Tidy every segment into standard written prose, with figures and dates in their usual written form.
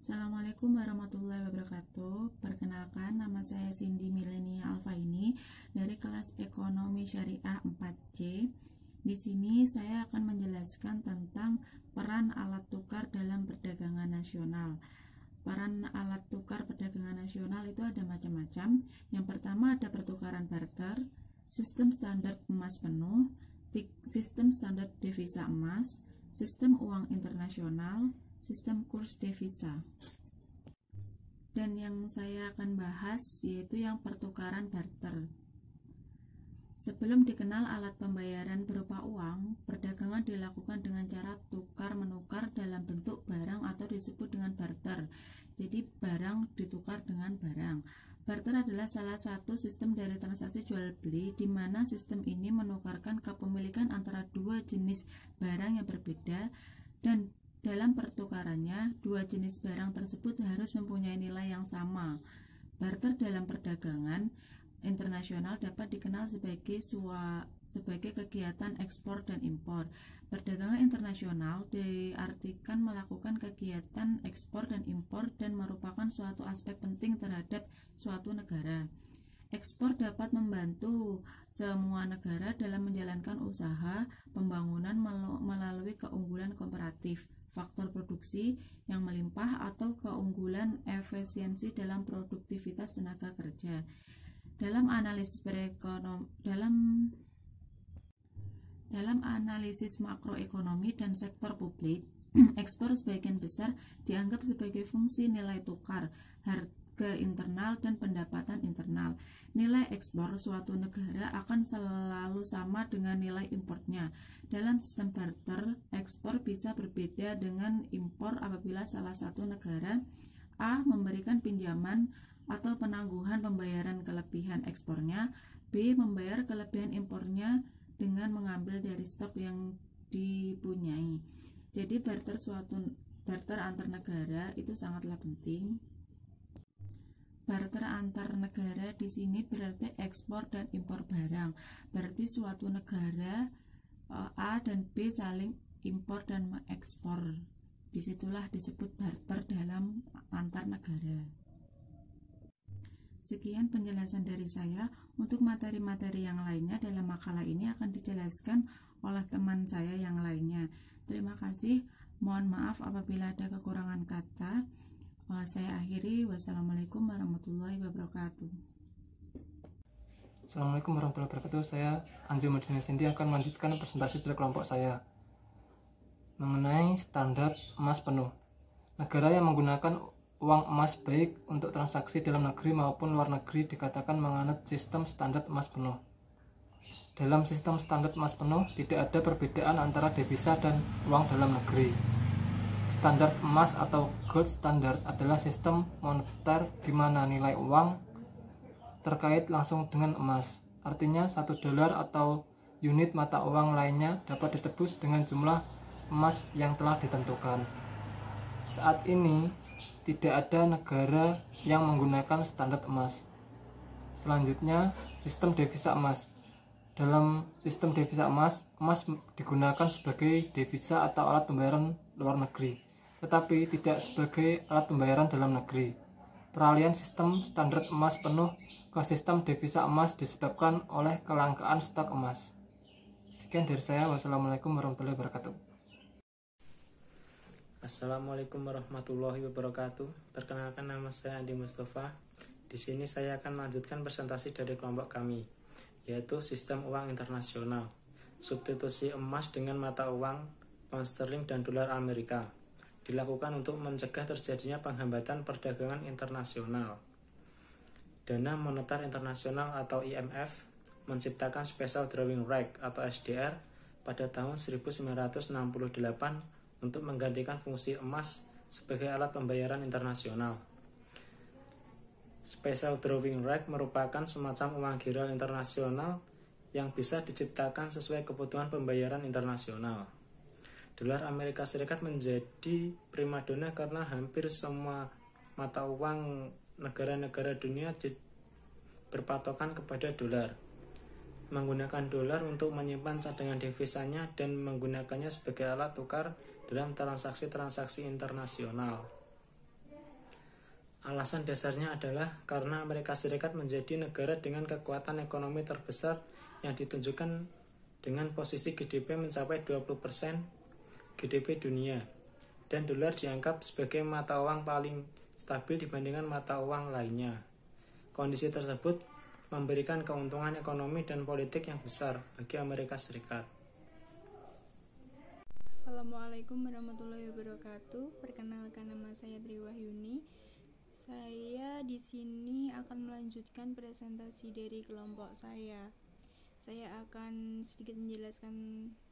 Assalamualaikum warahmatullahi wabarakatuh. Perkenalkan, nama saya Cindy Milenia Alfaini dari kelas Ekonomi Syariah 4C. Di sini saya akan menjelaskan tentang peran alat tukar dalam perdagangan nasional. Peran alat tukar perdagangan nasional itu ada macam-macam. Yang pertama ada pertukaran barter, sistem standar emas penuh, sistem standar devisa emas, sistem uang internasional, sistem kurs devisa. Dan yang saya akan bahas yaitu yang pertukaran barter. Sebelum dikenal alat pembayaran berupa uang, perdagangan dilakukan dengan cara tukar-menukar dalam bentuk barang atau disebut dengan barter. Jadi barang ditukar dengan barang. Barter adalah salah satu sistem dari transaksi jual beli, di mana sistem ini menukarkan kepemilikan antara dua jenis barang yang berbeda, dan dalam pertukarannya dua jenis barang tersebut harus mempunyai nilai yang sama. Barter dalam perdagangan internasional dapat dikenal sebagai kegiatan ekspor dan impor. Perdagangan internasional diartikan melakukan kegiatan ekspor dan impor dan merupakan suatu aspek penting terhadap suatu negara. Ekspor dapat membantu semua negara dalam menjalankan usaha pembangunan melalui keunggulan komparatif, faktor produksi yang melimpah, atau keunggulan efisiensi dalam produktivitas tenaga kerja. Dalam analisis makroekonomi dan sektor publik, ekspor sebagian besar dianggap sebagai fungsi nilai tukar, harga internal, dan pendapatan internal. Nilai ekspor suatu negara akan selalu sama dengan nilai importnya. Dalam sistem barter, ekspor bisa berbeda dengan impor apabila salah satu negara A memberikan pinjaman atau penangguhan pembayaran kelebihan ekspornya, B membayar kelebihan impornya dengan mengambil dari stok yang dipunyai. Jadi barter antar negara itu sangatlah penting. Barter antar negara di sini berarti ekspor dan impor barang. Berarti suatu negara A dan B saling impor dan mengekspor. Disitulah disebut barter dalam antar negara. Sekian penjelasan dari saya. Untuk materi-materi yang lainnya dalam makalah ini akan dijelaskan oleh teman saya yang lainnya. Terima kasih. Mohon maaf apabila ada kekurangan kata. Saya akhiri. Wassalamualaikum warahmatullahi wabarakatuh. Assalamualaikum warahmatullahi wabarakatuh. Saya Anju Madina Cindy akan melanjutkan presentasi dari kelompok saya mengenai standar emas penuh. Negara yang menggunakan uang emas baik untuk transaksi dalam negeri maupun luar negeri dikatakan menganut sistem standar emas penuh. Dalam sistem standar emas penuh tidak ada perbedaan antara devisa dan uang dalam negeri. Standar emas atau gold standard adalah sistem moneter di mana nilai uang terkait langsung dengan emas. Artinya $1 atau unit mata uang lainnya dapat ditebus dengan jumlah emas yang telah ditentukan. Saat ini tidak ada negara yang menggunakan standar emas. Selanjutnya, sistem devisa emas. Dalam sistem devisa emas, emas digunakan sebagai devisa atau alat pembayaran luar negeri, tetapi tidak sebagai alat pembayaran dalam negeri. Peralihan sistem standar emas penuh ke sistem devisa emas disebabkan oleh kelangkaan stok emas. Sekian dari saya. Wassalamualaikum warahmatullahi wabarakatuh. Assalamualaikum warahmatullahi wabarakatuh. Perkenalkan, nama saya Andi Mustafa. Di sini saya akan melanjutkan presentasi dari kelompok kami, yaitu sistem uang internasional, substitusi emas dengan mata uang pound sterling dan dolar Amerika, dilakukan untuk mencegah terjadinya penghambatan perdagangan internasional. Dana Moneter Internasional atau IMF menciptakan Special Drawing Right atau SDR pada tahun 1968 untuk menggantikan fungsi emas sebagai alat pembayaran internasional. Special Drawing Right merupakan semacam uang giral internasional yang bisa diciptakan sesuai kebutuhan pembayaran internasional. Dolar Amerika Serikat menjadi primadona karena hampir semua mata uang negara-negara dunia berpatokan kepada dolar. Menggunakan dolar untuk menyimpan cadangan devisanya dan menggunakannya sebagai alat tukar dalam transaksi-transaksi internasional. Alasan dasarnya adalah karena Amerika Serikat menjadi negara dengan kekuatan ekonomi terbesar yang ditunjukkan dengan posisi GDP mencapai 20% GDP dunia, dan dolar dianggap sebagai mata uang paling stabil dibandingkan mata uang lainnya. Kondisi tersebut memberikan keuntungan ekonomi dan politik yang besar bagi Amerika Serikat. Assalamualaikum warahmatullahi wabarakatuh. Perkenalkan, nama saya Triwahyuni. Saya di sini akan melanjutkan presentasi dari kelompok saya. Saya akan sedikit menjelaskan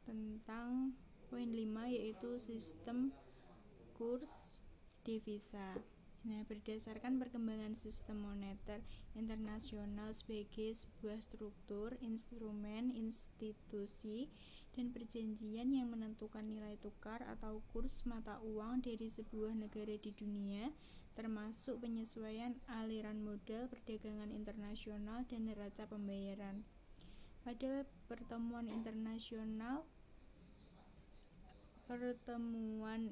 tentang poin 5, yaitu sistem kurs devisa. Nah, berdasarkan perkembangan sistem moneter internasional sebagai sebuah struktur, instrumen, institusi, dan perjanjian yang menentukan nilai tukar atau kurs mata uang dari sebuah negara di dunia, termasuk penyesuaian aliran modal, perdagangan internasional, dan neraca pembayaran. Pada pertemuan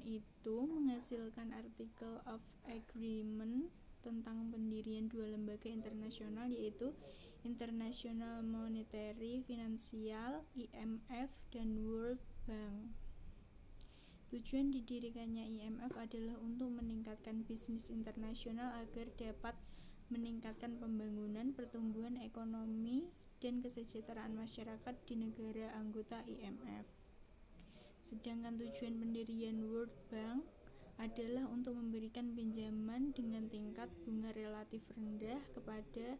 itu menghasilkan Article of Agreement tentang pendirian dua lembaga internasional, yaitu International Monetary Financial (IMF) dan World Bank. Tujuan didirikannya IMF adalah untuk meningkatkan bisnis internasional agar dapat meningkatkan pembangunan, pertumbuhan ekonomi, dan kesejahteraan masyarakat di negara anggota IMF. Sedangkan tujuan pendirian World Bank adalah untuk memberikan pinjaman dengan tingkat bunga relatif rendah kepada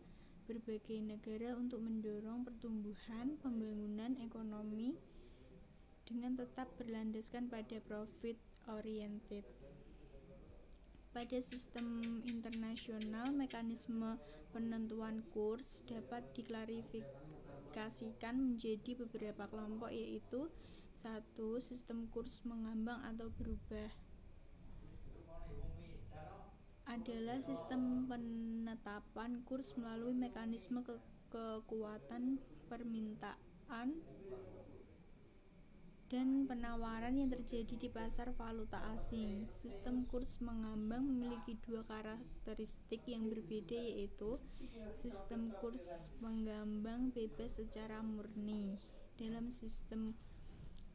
berbagai negara untuk mendorong pertumbuhan pembangunan ekonomi dengan tetap berlandaskan pada profit oriented. Pada sistem internasional, mekanisme penentuan kurs dapat diklarifikasikan menjadi beberapa kelompok, yaitu 1. Sistem kurs mengambang atau berubah adalah sistem penetapan kurs melalui mekanisme kekuatan permintaan dan penawaran yang terjadi di pasar valuta asing. Sistem kurs mengambang memiliki dua karakteristik yang berbeda, yaitu sistem kurs mengambang bebas secara murni. Dalam sistem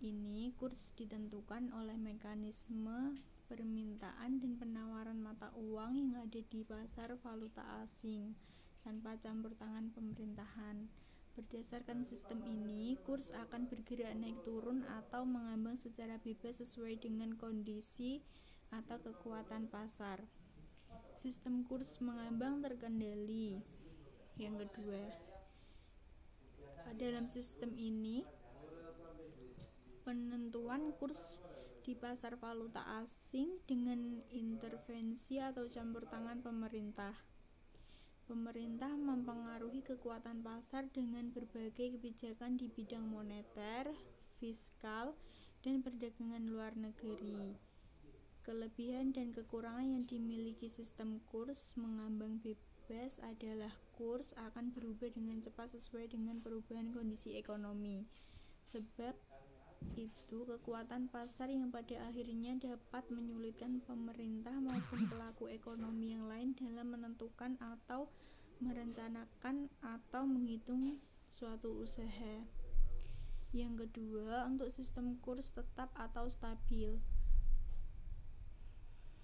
ini, kurs ditentukan oleh mekanisme permintaan dan penawaran mata uang yang ada di pasar valuta asing tanpa campur tangan pemerintahan. Berdasarkan sistem ini, kurs akan bergerak naik turun atau mengambang secara bebas sesuai dengan kondisi atau kekuatan pasar. Sistem kurs mengambang terkendali. Yang kedua, dalam sistem ini, penentuan kurs di pasar valuta asing dengan intervensi atau campur tangan pemerintah. Pemerintah mempengaruhi kekuatan pasar dengan berbagai kebijakan di bidang moneter, fiskal, dan perdagangan luar negeri. Kelebihan dan kekurangan yang dimiliki sistem kurs mengambang bebas adalah kurs akan berubah dengan cepat sesuai dengan perubahan kondisi ekonomi. Sebab itu, kekuatan pasar yang pada akhirnya dapat menyulitkan pemerintah maupun pelaku ekonomi yang lain dalam menentukan atau merencanakan atau menghitung suatu usaha. Yang kedua, untuk sistem kurs tetap atau stabil.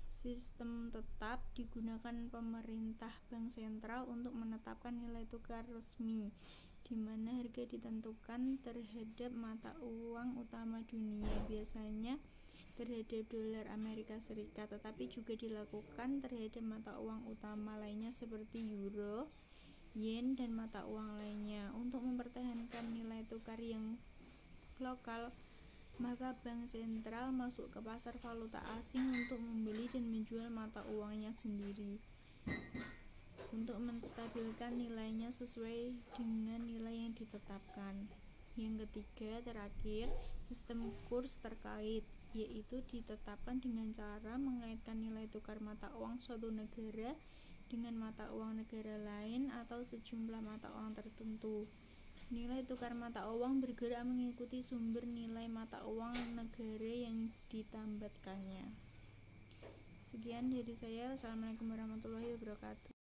Sistem tetap digunakan pemerintah bank sentral untuk menetapkan nilai tukar resmi, di mana harga ditentukan terhadap mata uang utama dunia, biasanya terhadap dolar Amerika Serikat, tetapi juga dilakukan terhadap mata uang utama lainnya seperti euro, yen, dan mata uang lainnya. Untuk mempertahankan nilai tukar yang lokal, maka bank sentral masuk ke pasar valuta asing untuk membeli dan menjual mata uangnya sendiri untuk menstabilkan nilainya sesuai dengan nilai yang ditetapkan. Yang ketiga, terakhir, sistem kurs terkait, yaitu ditetapkan dengan cara mengaitkan nilai tukar mata uang suatu negara dengan mata uang negara lain atau sejumlah mata uang tertentu. Nilai tukar mata uang bergerak mengikuti sumber nilai mata uang negara yang ditambatkannya. Sekian dari saya. Wassalamualaikum warahmatullahi wabarakatuh.